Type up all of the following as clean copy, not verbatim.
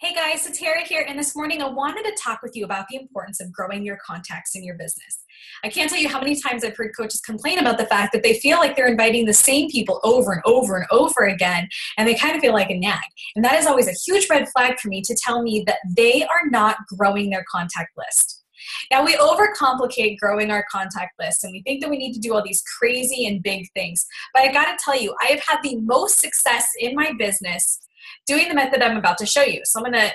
Hey guys, it's Tara here, and this morning I wanted to talk with you about the importance of growing your contacts in your business. I can't tell you how many times I've heard coaches complain about the fact that they feel like they're inviting the same people over and over and over again, and they kind of feel like a nag. And that is always a huge red flag for me to tell me that they are not growing their contact list. Now, we overcomplicate growing our contact list, and we think that we need to do all these crazy and big things. But I got to tell you, I have had the most success in my business doing the method I'm about to show you. So I'm going to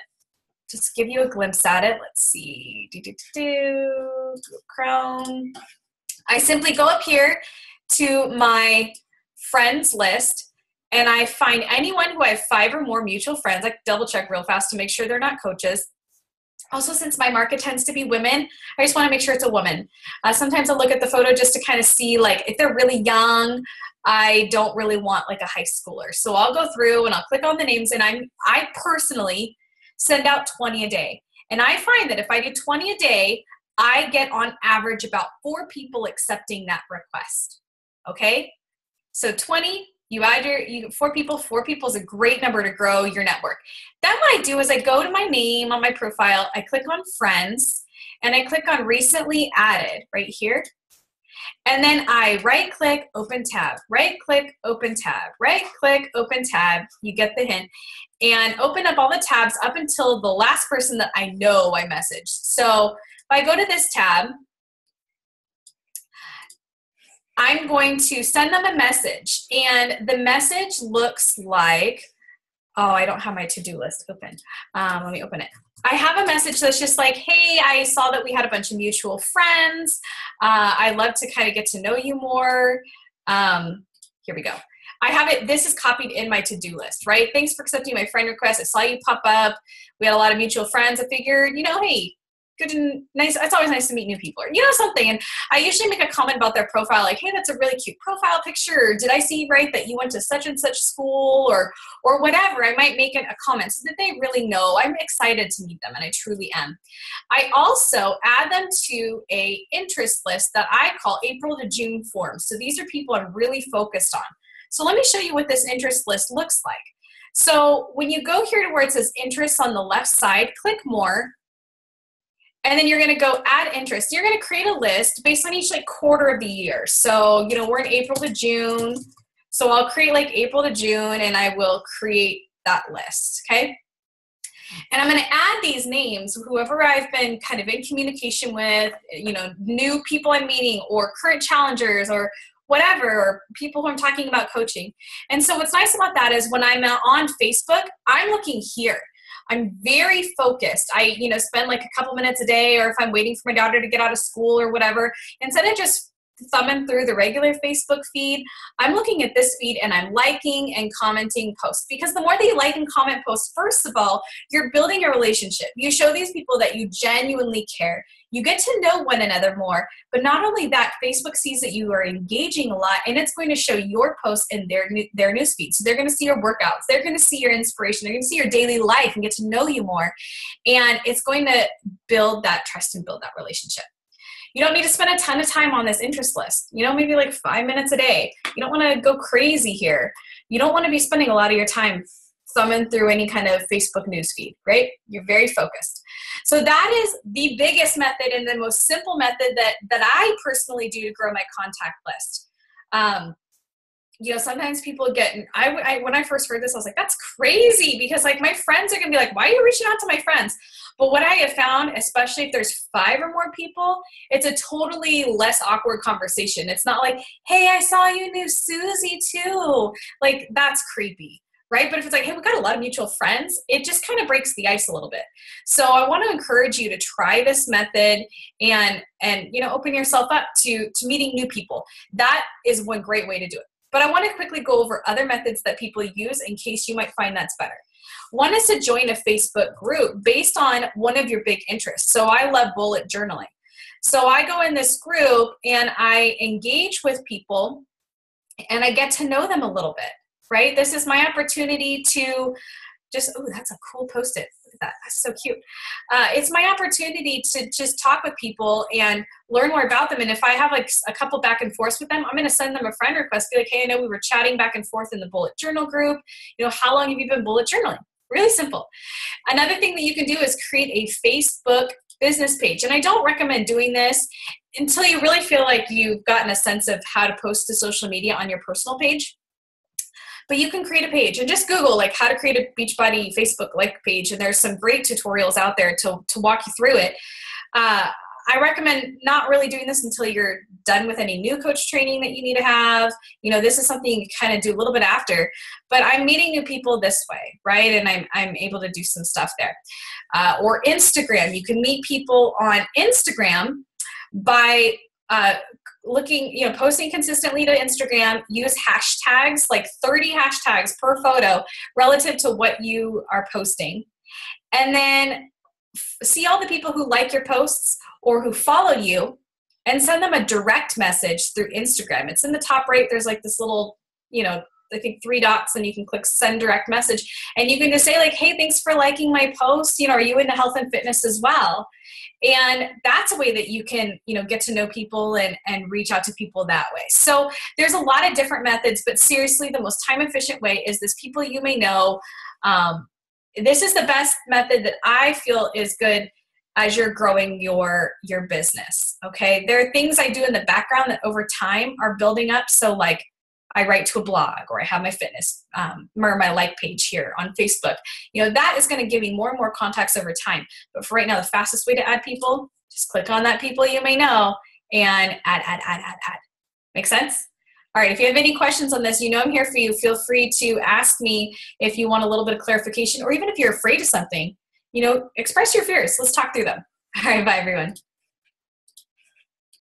just give you a glimpse at it. Let's see. Chrome. I simply go up here to my friends list, and I find anyone who I have 5 or more mutual friends. I double check real fast to make sure they're not coaches. Also, since my market tends to be women, I just want to make sure it's a woman. Sometimes I'll look at the photo just to kind of see, like, if they're really young, I don't really want like a high schooler. So I'll go through and I'll click on the names, and I personally send out 20 a day. And I find that if I do 20 a day, I get on average about 4 people accepting that request. Okay? So 20, you 4 people is a great number to grow your network. Then what I do is I go to my name on my profile, I click on friends, and I click on recently added right here. And then I right click, open tab, right click, open tab, right click, open tab. You get the hint. And open up all the tabs up until the last person that I know I messaged. So if I go to this tab, I'm going to send them a message. And the message looks like, oh, I don't have my to-do list open. Let me open it. I have a message that's just like, hey, I saw that we had a bunch of mutual friends. I'd love to kind of get to know you more. Here we go. I have it. This is copied in my to-do list, right? Thanks for accepting my friend request. I saw you pop up. We had a lot of mutual friends. I figured, hey, good and nice. It's always nice to meet new people, or something. And I usually make a comment about their profile, like, hey, that's a really cute profile picture. Or, did I see right that you went to such and such school, or whatever? I might make a comment so that they really know I'm excited to meet them, and I truly am. I also add them to a interest list that I call April to June forms. So these are people I'm really focused on. So let me show you what this interest list looks like. So when you go here to where it says interests on the left side, click more. And then you're going to go add interest. You're going to create a list based on each quarter of the year. So, we're in April to June. So I'll create April to June, and I will create that list. Okay. And I'm going to add these names, whoever I've been kind of in communication with, new people I'm meeting, or current challengers, or whatever, or people who I'm talking about coaching. And so what's nice about that is when I'm on Facebook, I'm looking here. I'm very focused. I, spend a couple minutes a day, or if I'm waiting for my daughter to get out of school or whatever, instead of just thumbing through the regular Facebook feed, I'm looking at this feed and I'm liking and commenting posts. Because the more that you like and comment posts, first of all, you're building a relationship. You show these people that you genuinely care. You get to know one another more. But not only that, Facebook sees that you are engaging a lot, and it's going to show your posts in their newsfeed. So they're going to see your workouts. They're going to see your inspiration. They're going to see your daily life and get to know you more. And it's going to build that trust and build that relationship. You don't need to spend a ton of time on this interest list. Maybe 5 minutes a day. You don't want to go crazy here. You don't want to be spending a lot of your time thumbing through any kind of Facebook newsfeed, right? You're very focused. So that is the biggest method and the most simple method that I personally do to grow my contact list. Sometimes people get, when I first heard this, I was like, that's crazy, because my friends are going to be like, why are you reaching out to my friends? But what I have found, especially if there's 5 or more people, it's a totally less awkward conversation. It's not like, hey, I saw you knew Susie too. That's creepy, right? But if it's hey, we've got a lot of mutual friends, it just kind of breaks the ice a little bit. So I want to encourage you to try this method and open yourself up to meeting new people. That is one great way to do it. But I want to quickly go over other methods that people use in case you might find that's better. One is to join a Facebook group based on one of your big interests. So I love bullet journaling. So I go in this group and I engage with people and I get to know them a little bit, right? This is my opportunity to just, oh, that's a cool Post-it. Look at that. That's so cute. It's my opportunity to just talk with people and learn more about them. And if I have a couple back and forth with them, I'm going to send them a friend request. Be like, hey, I know we were chatting back and forth in the bullet journal group. How long have you been bullet journaling? Really simple. Another thing that you can do is create a Facebook business page. And I don't recommend doing this until you really feel like you've gotten a sense of how to post to social media on your personal page. But you can create a page and just Google like how to create a Beachbody Facebook like page. And there's some great tutorials out there to walk you through it. I recommend not really doing this until you're done with any new coach training that you need to have. You know, this is something you can kind of do a little bit after, but I'm meeting new people this way, right? And I'm able to do some stuff there. Or Instagram, you can meet people on Instagram by looking, you know, posting consistently to Instagram, use hashtags, like 30 hashtags per photo relative to what you are posting. And then see all the people who like your posts or who follow you and send them a direct message through Instagram. It's in the top right. There's like this little, you know, I think 3 dots, and you can click send direct message. And you can just say like, hey, thanks for liking my post. You know, are you into health and fitness as well? And that's a way that you can, you know, get to know people and reach out to people that way. So there's a lot of different methods, but seriously, the most time efficient way is this people you may know. This is the best method that I feel is good as you're growing your business, okay? There are things I do in the background that over time are building up. So like I write to a blog, or I have my fitness, or my like page here on Facebook. You know, that is going to give me more and more contacts over time. But for right now, the fastest way to add people, just click on that people you may know and add. Make sense? All right, if you have any questions on this, you know I'm here for you. Feel free to ask me if you want a little bit of clarification, or even if you're afraid of something, you know, express your fears. Let's talk through them. All right, bye everyone.